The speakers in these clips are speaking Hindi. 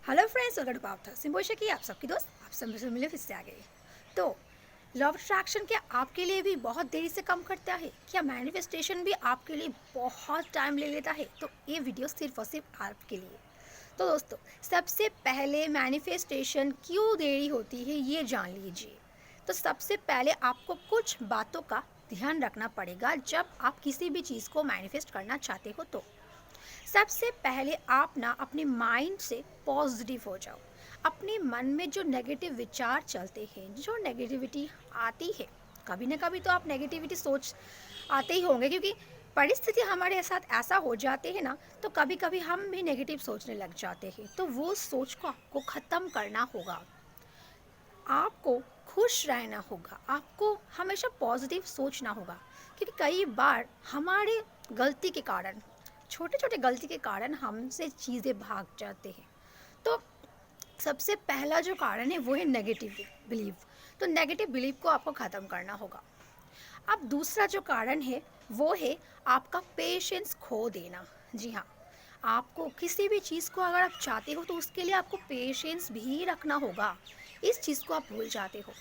Hello friends, welcome to power सिंबोशा की आप सबकी दोस्त आप सब से मिले फिर से आ गए। तो लव अट्रैक्शन क्या आपके लिए भी बहुत देरी से कम करता है? क्या मैनिफेस्टेशन भी आपके लिए बहुत टाइम ले लेता है? तो ये वीडियो सिर्फ और सिर्फ आपके लिए। तो दोस्तों, सबसे पहले मैनिफेस्टेशन क्यों देरी होती है ये जान लीजिए। तो सबसे पहले आपको कुछ बातों का ध्यान रखना पड़ेगा जब आप किसी भी चीज़ को मैनिफेस्ट करना चाहते हो। तो सबसे पहले आप ना अपने माइंड से पॉजिटिव हो जाओ। अपने मन में जो नेगेटिव विचार चलते हैं, जो नेगेटिविटी आती है, कभी ना कभी तो आप नेगेटिविटी सोच आते ही होंगे, क्योंकि परिस्थिति हमारे साथ ऐसा हो जाते हैं ना, तो कभी कभी हम भी नेगेटिव सोचने लग जाते हैं। तो वो सोच को आपको ख़त्म करना होगा। आपको खुश रहना होगा, आपको हमेशा पॉजिटिव सोचना होगा, क्योंकि कई बार हमारे गलती के कारण, छोटे छोटे गलती के कारण हमसे चीज़ें भाग जाते हैं। तो सबसे पहला जो कारण है वो है नेगेटिव बिलीव। तो नेगेटिव बिलीव को आपको ख़त्म करना होगा। अब दूसरा जो कारण है वो है आपका पेशेंस खो देना। जी हाँ, आपको किसी भी चीज़ को अगर आप चाहते हो तो उसके लिए आपको पेशेंस भी रखना होगा। इस चीज़ को आप भूल जाते हो।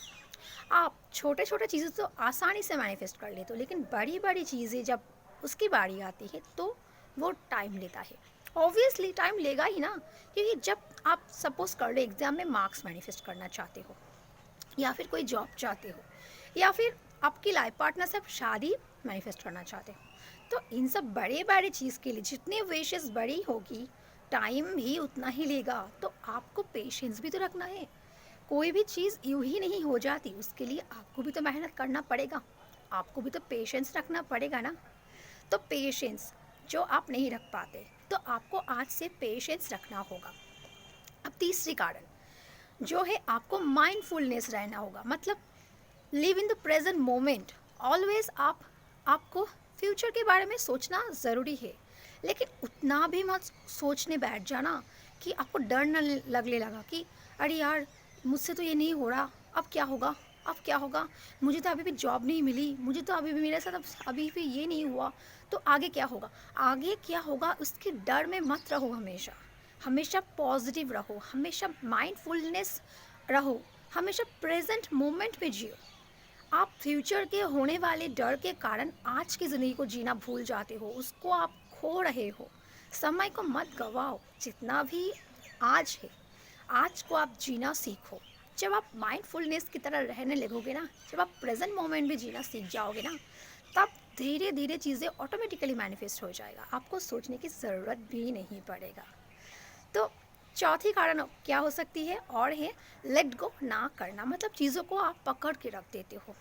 आप छोटे छोटे चीज़ें तो आसानी से मैनिफेस्ट कर लेते हो, लेकिन बड़ी बड़ी चीज़ें जब उसकी बारी आती है तो वो टाइम लेता है। ऑब्वियसली टाइम लेगा ही ना, क्योंकि जब आप सपोज कर लो एग्ज़ाम में मार्क्स मैनिफेस्ट करना चाहते हो, या फिर कोई जॉब चाहते हो, या फिर आपकी लाइफ पार्टनर से आप शादी मैनिफेस्ट करना चाहते हो, तो इन सब बड़े बड़े चीज़ के लिए जितनी विशेस बड़ी होगी, टाइम भी उतना ही लेगा। तो आपको पेशेंस भी तो रखना है। कोई भी चीज़ यूं ही नहीं हो जाती, उसके लिए आपको भी तो मेहनत करना पड़ेगा, आपको भी तो पेशेंस रखना पड़ेगा ना। तो पेशेंस जो आप नहीं रख पाते, तो आपको आज से पेशेंस रखना होगा। अब तीसरी कारण जो है, आपको माइंडफुलनेस रहना होगा। मतलब live in the present moment. Always आपको फ्यूचर के बारे में सोचना ज़रूरी है, लेकिन उतना भी मत सोचने बैठ जाना कि आपको डर न लगने लगा कि अरे यार, मुझसे तो ये नहीं हो रहा, अब क्या होगा, अब क्या होगा, मुझे तो अभी भी जॉब नहीं मिली, मुझे तो अभी भी मेरे साथ अभी भी ये नहीं हुआ, तो आगे क्या होगा, आगे क्या होगा उसके डर में मत रहो। हमेशा हमेशा पॉजिटिव रहो, हमेशा माइंडफुलनेस रहो, हमेशा प्रेजेंट मोमेंट में जियो। आप फ्यूचर के होने वाले डर के कारण आज की ज़िंदगी को जीना भूल जाते हो, उसको आप खो रहे हो। समय को मत गवाओ, जितना भी आज है, आज को आप जीना सीखो। जब आप माइंडफुलनेस की तरह रहने लगोगे ना, जब आप प्रेजेंट मोमेंट में जीना सीख जाओगे ना, तब धीरे धीरे चीज़ें ऑटोमेटिकली मैनिफेस्ट हो जाएगा, आपको सोचने की ज़रूरत भी नहीं पड़ेगा। तो चौथी कारण क्या हो सकती है और है लेट गो ना करना। मतलब चीज़ों को आप पकड़ के रख देते हो,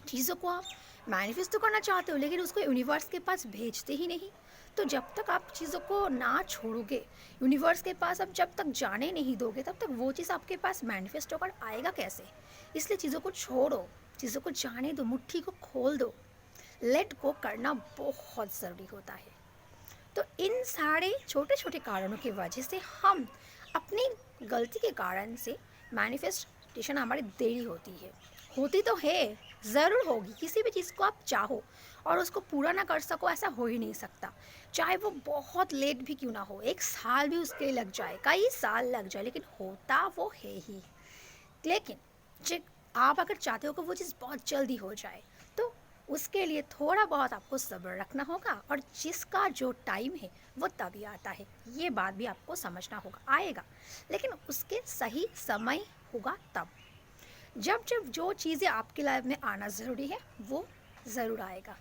चीज़ों को आप मैनिफेस्ट तो करना चाहते हो, लेकिन उसको यूनिवर्स के पास भेजते ही नहीं। तो जब तक आप चीज़ों को ना छोड़ोगे, यूनिवर्स के पास आप जब तक जाने नहीं दोगे, तब तक वो चीज़ आपके पास मैनिफेस्ट होकर आएगा कैसे? इसलिए चीज़ों को छोड़ो, चीज़ों को जाने दो, मुट्ठी को खोल दो। लेट गो करना बहुत ज़रूरी होता है। तो इन सारे छोटे छोटे कारणों की वजह से हम अपनी गलती के कारण से मैनिफेस्टेशन हमारी देरी होती है। होती तो है, ज़रूर होगी। किसी भी चीज़ को आप चाहो और उसको पूरा ना कर सको, ऐसा हो ही नहीं सकता। चाहे वो बहुत लेट भी क्यों ना हो, 1 साल भी उसके लिए लग जाए, कई साल लग जाए, लेकिन होता वो है ही। लेकिन जो आप अगर चाहते हो कि वो चीज़ बहुत जल्दी हो जाए, तो उसके लिए थोड़ा बहुत आपको सब्र रखना होगा, और जिसका जो टाइम है वो तभी आता है। ये बात भी आपको समझना होगा, आएगा, लेकिन उसके सही समय होगा तब। जब जब जो चीज़ें आपकी लाइफ में आना ज़रूरी है वो ज़रूर आएगा।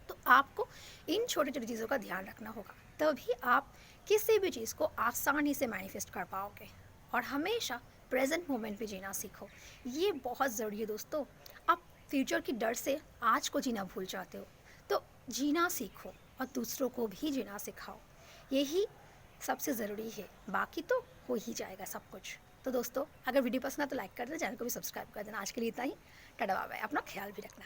तो आपको इन छोटी छोटी चीज़ों का ध्यान रखना होगा, तभी आप किसी भी चीज़ को आसानी से मैनिफेस्ट कर पाओगे। और हमेशा प्रेजेंट मोमेंट पे जीना सीखो, ये बहुत ज़रूरी है दोस्तों। आप फ्यूचर की डर से आज को जीना भूल जाते हो, तो जीना सीखो और दूसरों को भी जीना सिखाओ। यही सबसे ज़रूरी है, बाकी तो हो ही जाएगा सब कुछ। तो दोस्तों, अगर वीडियो पसंद है तो लाइक कर देना, चैनल को भी सब्सक्राइब कर देना। आज के लिए इतना ही। टाटा बाय बाय, अपना ख्याल भी रखना।